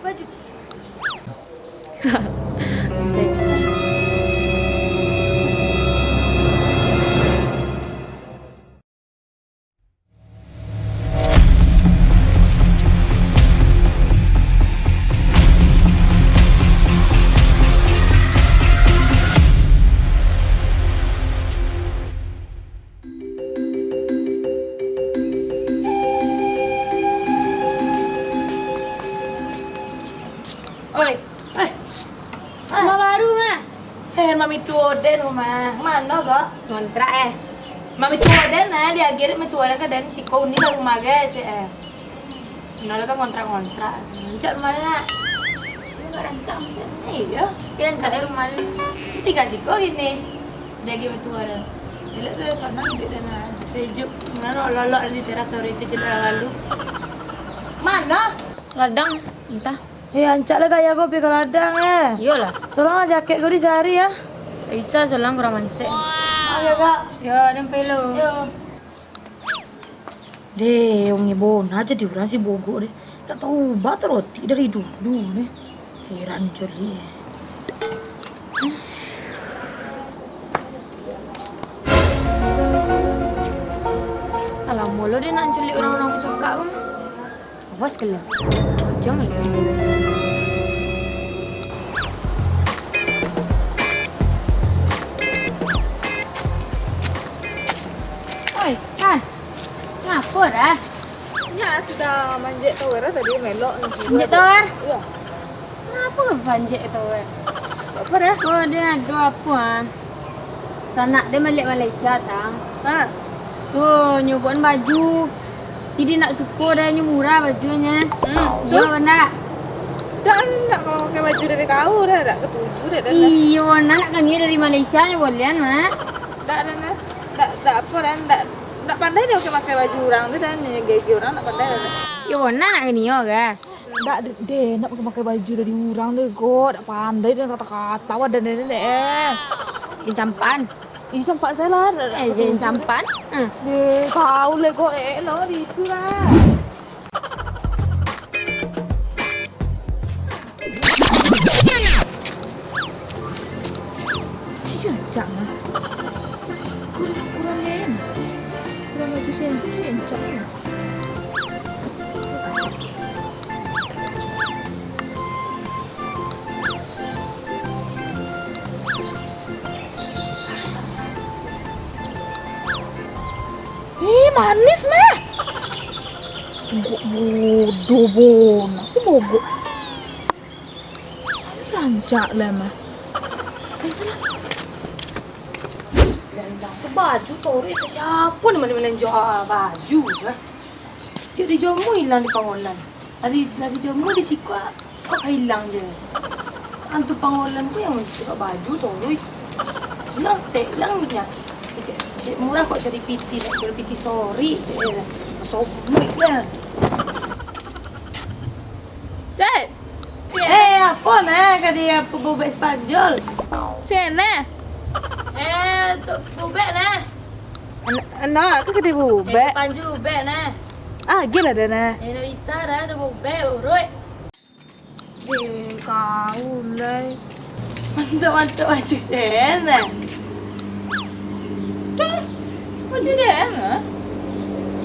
baju. Oi, Eh, rumah baru mah. mami tua den rumah. Mana kok? Kontrak Mami tua den dia akhirnya mami tua ka den si kau ni lah rumah ge cek. Nala kan kontrak-kontrak. Cak rumah nak. Enggak rancang. Iya. Kira cak rumah ni. Tiga si kau ini. Dia akhirnya mami tua den. Jelek saya sana gitu dan sejuk. Mana lolok di teras sore cedera lalu. Mana? Ladang, entah. Ancak lah kayak gue pikir ladang ya. Iyalah. Soalnya jaket gue dicari ya. Tak bisa soalnya kurang mansek. Ayo kak. Ya, dan pelo. Yo. Deh, ongnya bon aja di orang si Bogor deh. Tak tahu batu roti dari dulu deh. Heran joli. Alah, mulu dia nak culik orang-orang cokak kan. Awas kalian. Jangan. Oi, kan. Ngapa dah? Ya, sudah manjat tower tadi melok nih. Manjat tower? Iya. Kenapa ke banjir tower? Apa dah? Oh, dia ada apa ah? Sanak dia balik Malaysia tang. Ha. Tuh, nyobain baju. Jadi nak suka dah murah bajunya. Tu. Ya benar. Dan nak kau pakai baju dari kau dah, tak ketujuh dah. Iya, nak kan dia dari Malaysia nya boleh mak. Tak apa dah, tak pandai dia pakai baju orang tu dan gaya orang nak pandai dah. Ya nak ini yo ke? Tak deh, nak pakai baju dari orang deh, kok tak pandai dia kata-kata wah dan deh. Ini campan. Ih, sempat saya lah. Jadi campan. Deh, kau le kok lo di itu lah. Iya, jangan. Kurang lem. Kurang baju jangan. Manis mah. Bodoh bona. Si bogo. Rancak lah mah. Kayak sana. Sebaju tuh itu siapa nih mana jual baju lah. Jadi jamu hilang di Pangolan. Lagi jamu di siku kok hilang je. Antu Pangolan tuh yang suka baju tuh. Hilang stay hilang minyak. Murah kok cari piti, nak cari piti sorry. Sobui lah. Cek. Apa nah dia bobek Spanyol? Sena. Tuh bobek nah. Anak aku kena bubek. Panjul bobek nah. Ah, gila dah nah. Nak bisa dah tu bobek urut. Kau lah. Mantap baju den. Macam dia ah?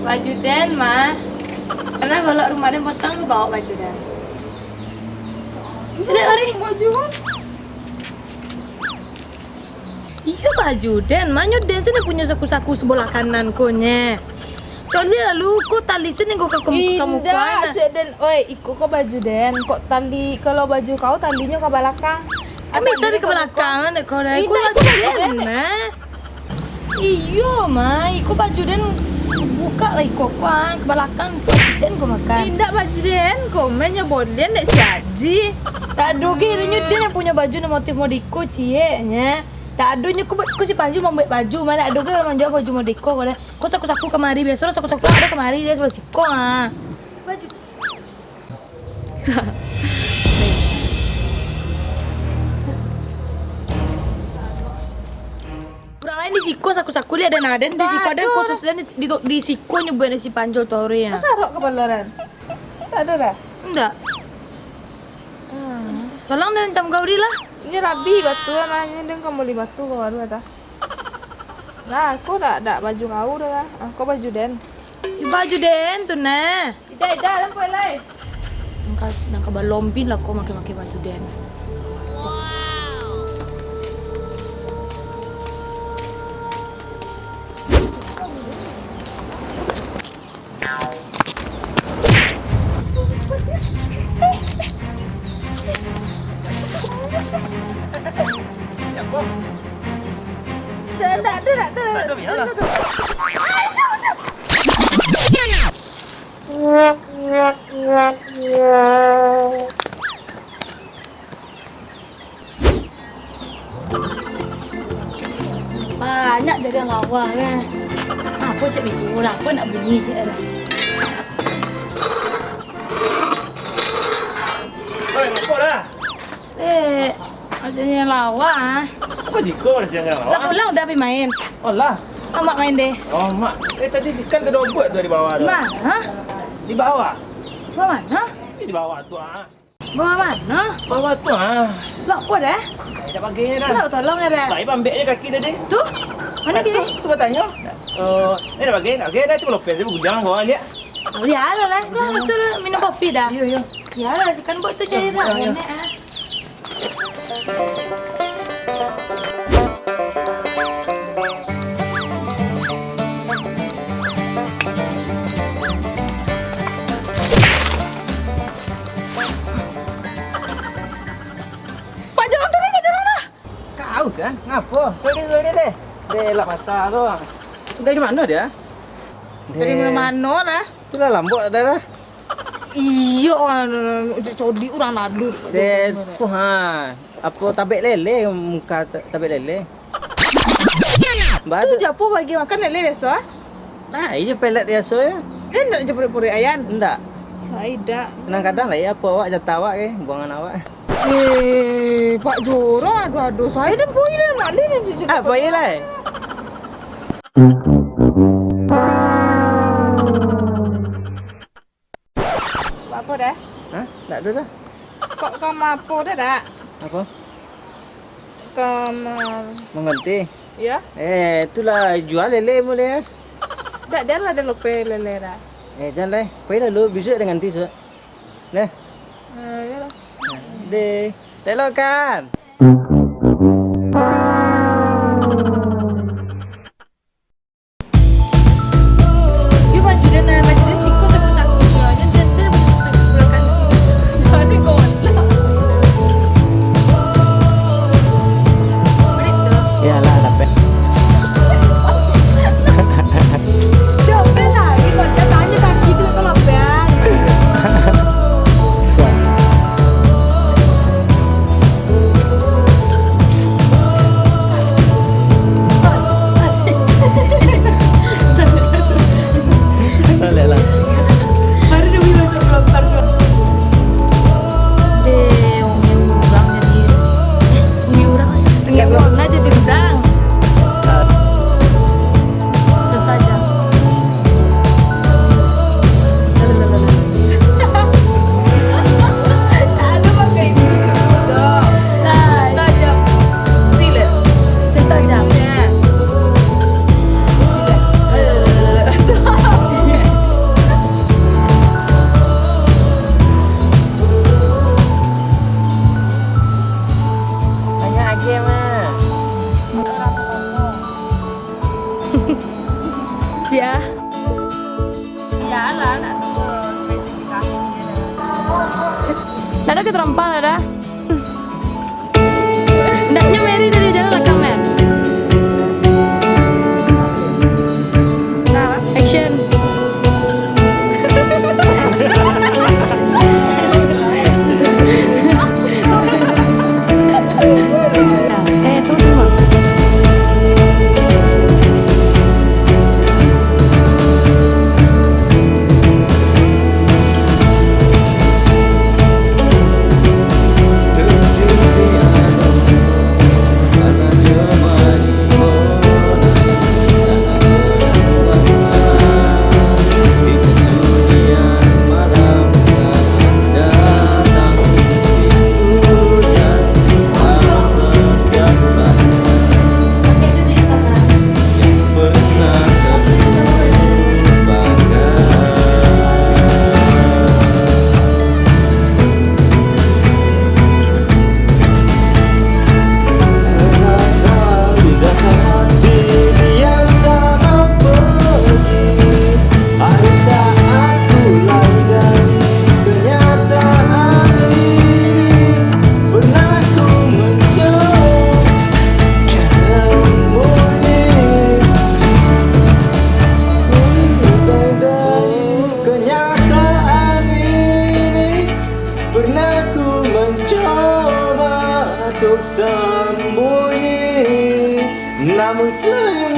Baju den mah. Karena kalau rumah den potong ke bawa baju den. Jadi mari Baju kan? iya baju den. Manyo den sini punya saku-saku sebelah kanan konya. Soalnya lalu ku tali sini kau kamu Indah, Cik Den. Oi, ikut kau baju Den. Kok tali kalau baju kau talinya ke belakang. Kami cari ke belakang dek kau dah. Ku Indah, baju aku baju den den. mah. Iyo mah, iku baju den buka lah iko kuang ke belakang den ku makan. Indah baju Den. Komennya boleh nek si Haji. Tak ada ke dia yang punya baju na motif modiko cieknya. Tak ada ku si Panju mau buat baju mana ada ke orang jual baju modiko kau dah. Kau saku kemari biasa saku ada kemari dia sudah siko ah. Baju. Kurang lain di siko saku dia ada naden di siko ada khusus dan di siko nyobain si Panjol Tore ya. Sarok ke baloran. Tak ada dah. Enggak. Solang dan jam kau di lah. Ini rabi batu namanya dan kamu beli batu kau baru ada. Nah, aku dak baju kau dah. Aku baju den. Baju den tu nah. Ida lampu elai. Nangka balompin lah kau make baju den. Banyak dari yang awal kan. Apa cak bikin orang apa nak bunyi cak dah. Oi, apa dah? Maksudnya lawa. Apa jiko dah jangan Dah lawan? pulang udah pergi main. Oh lah. Mak main deh. Oh mak, tadi kan tu dah buat tu di bawah tu. Mana? Di bawah. Bawa mana? Di bawah tu ah. Bawa mana? Bawah tu ah. Lah apa dah? Dah paginya dah. Kenapa tolong ya dah? Tak ibu ambil je kaki tadi. Tu? Mana tu? kini? Tu bertanya. Dah paginya. Okey dah tu lopes je bujang kau ni. Oh, dia ada lah. Kau masuk minum kopi dah. Ya ya. Ya lah, kan buat tu cari dah. Ya, ya. Nenek ah. Pak Jarong turun, Pak Jarong lah. Kau kan? Ngapa? Sorry deh. Dia lah masa tu. Dari mana dia? Dari mana lah? Tu lah lambuk dah dah. Iya, codi orang lalu. Dia tu ha. Apa tabik lele muka tabik lele. Tu je apa bagi makan lele besok ah? Nah, ini pelet biasa ya. Dia nak je puri-puri ayan. Enggak. Tidak. Kadang-kadang lah ya apa awak jatah awak ke buangan awak. Pak Jorong, aduh, saya dah boy dah mak dia je. Apa ye lah? Apa dah? Ha? Tak ada dah. Kok kamu apa dah tak? Apa? Kamu Mengerti? ya? Itulah jual lele boleh ya. Tak dia lah ada lope lele dah. Jangan lah. Pergi dulu besok dengan tisu. Nah, Ya lah. deh. Telo kan. You baju dia nak baju dia sikut tak tak punya. Dia saya tak belakang. Tadi kau lah. Ya lah, dapat. Coba lah, ikut dia tanya kaki tu kalau pean. Boleh lah. Hari dia bila terlontar tu. Orang jadi orang warna jadi udang. Saja. Ada pakai ini juga. Saja. Silet. Saja. Ya. Tanya aja mah. Ya. Ya lah, nak spesifikasinya. Nada ke terempal ada. Ndaknya Mary dari jalan lekam men. Nah, Action. Tunggu semua. sembunyi, namun senyum